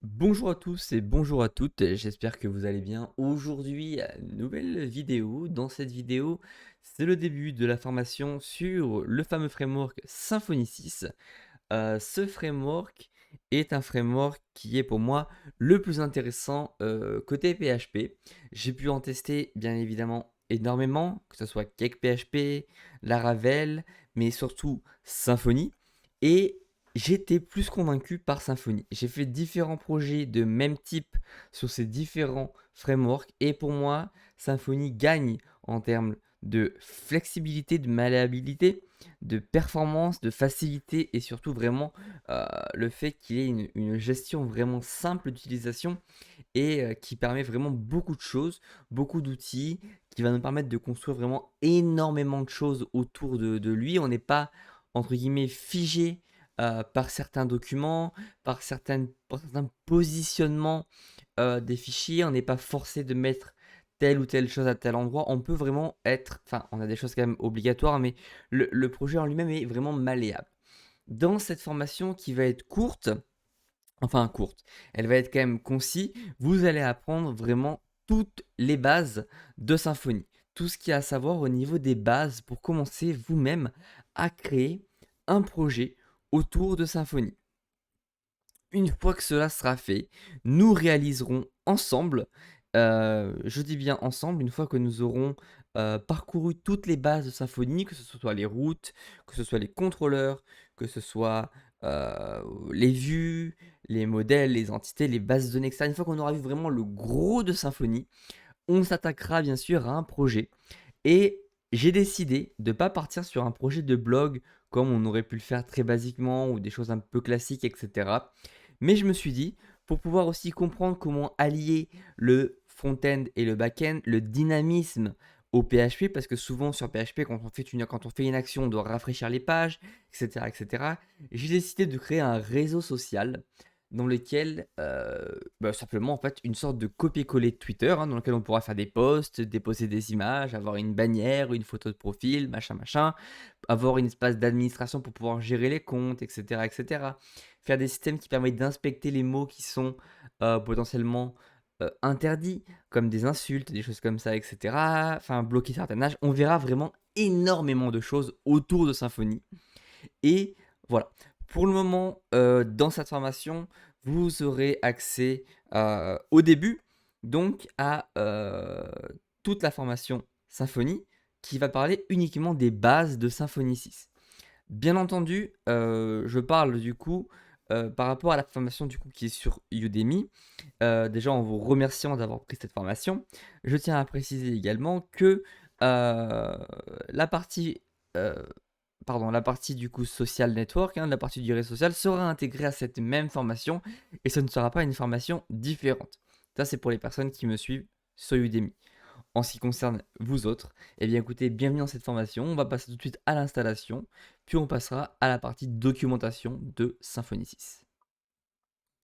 Bonjour à tous et bonjour à toutes, j'espère que vous allez bien. Aujourd'hui, nouvelle vidéo. Dans cette vidéo, c'est le début de la formation sur le fameux framework Symfony 6. Ce framework est un framework qui est pour moi le plus intéressant côté PHP. J'ai pu en tester bien évidemment énormément, que ce soit Cake PHP, Laravel, mais surtout Symfony. Et j'étais plus convaincu par Symfony. J'ai fait différents projets de même type sur ces différents frameworks et pour moi, Symfony gagne en termes de flexibilité, de malléabilité, de performance, de facilité et surtout vraiment le fait qu'il y ait une gestion vraiment simple d'utilisation et qui permet vraiment beaucoup de choses, beaucoup d'outils, qui va nous permettre de construire vraiment énormément de choses autour de lui. On n'est pas, entre guillemets, figé par certains documents, par certains positionnements des fichiers. On n'est pas forcé de mettre telle ou telle chose à tel endroit. On peut vraiment être, enfin, on a des choses quand même obligatoires, mais le projet en lui-même est vraiment malléable. Dans cette formation qui va être courte, enfin courte, elle va être quand même concise, vous allez apprendre vraiment toutes les bases de Symfony. Tout ce qu'il y a à savoir au niveau des bases pour commencer vous-même à créer un projet autour de Symfony. Une fois que cela sera fait, nous réaliserons ensemble, je dis bien ensemble, une fois que nous aurons parcouru toutes les bases de Symfony, que ce soit les routes, que ce soit les contrôleurs, que ce soit les vues, les modèles, les entités, les bases de données, etc. Une fois qu'on aura vu vraiment le gros de Symfony, on s'attaquera bien sûr à un projet. Et j'ai décidé de ne pas partir sur un projet de blog comme on aurait pu le faire très basiquement ou des choses un peu classiques, etc. Mais je me suis dit, pour pouvoir aussi comprendre comment allier le front-end et le back-end, le dynamisme au PHP, parce que souvent sur PHP, quand on fait une action, on doit rafraîchir les pages, etc. etc. J'ai décidé de créer un réseau social dans lequel, simplement, en fait, une sorte de copier-coller de Twitter, hein, dans lequel on pourra faire des posts, déposer des images, avoir une bannière, une photo de profil, machin, machin, avoir une espace d'administration pour pouvoir gérer les comptes, etc., etc. Faire des systèmes qui permettent d'inspecter les mots qui sont potentiellement interdits, comme des insultes, des choses comme ça, etc. Enfin, bloquer certains âges. On verra vraiment énormément de choses autour de Symfony. Et voilà. Pour le moment, dans cette formation, vous aurez accès au début, donc à toute la formation Symfony, qui va parler uniquement des bases de Symfony 6. Bien entendu, je parle du coup par rapport à la formation du coup qui est sur Udemy. Déjà en vous remerciant d'avoir pris cette formation, je tiens à préciser également que la partie la partie du coup social network, hein, la partie du réseau social sera intégrée à cette même formation et ce ne sera pas une formation différente. Ça, c'est pour les personnes qui me suivent sur Udemy. En ce qui concerne vous autres, eh bien écoutez, bienvenue dans cette formation. On va passer tout de suite à l'installation, puis on passera à la partie documentation de Symfony 6.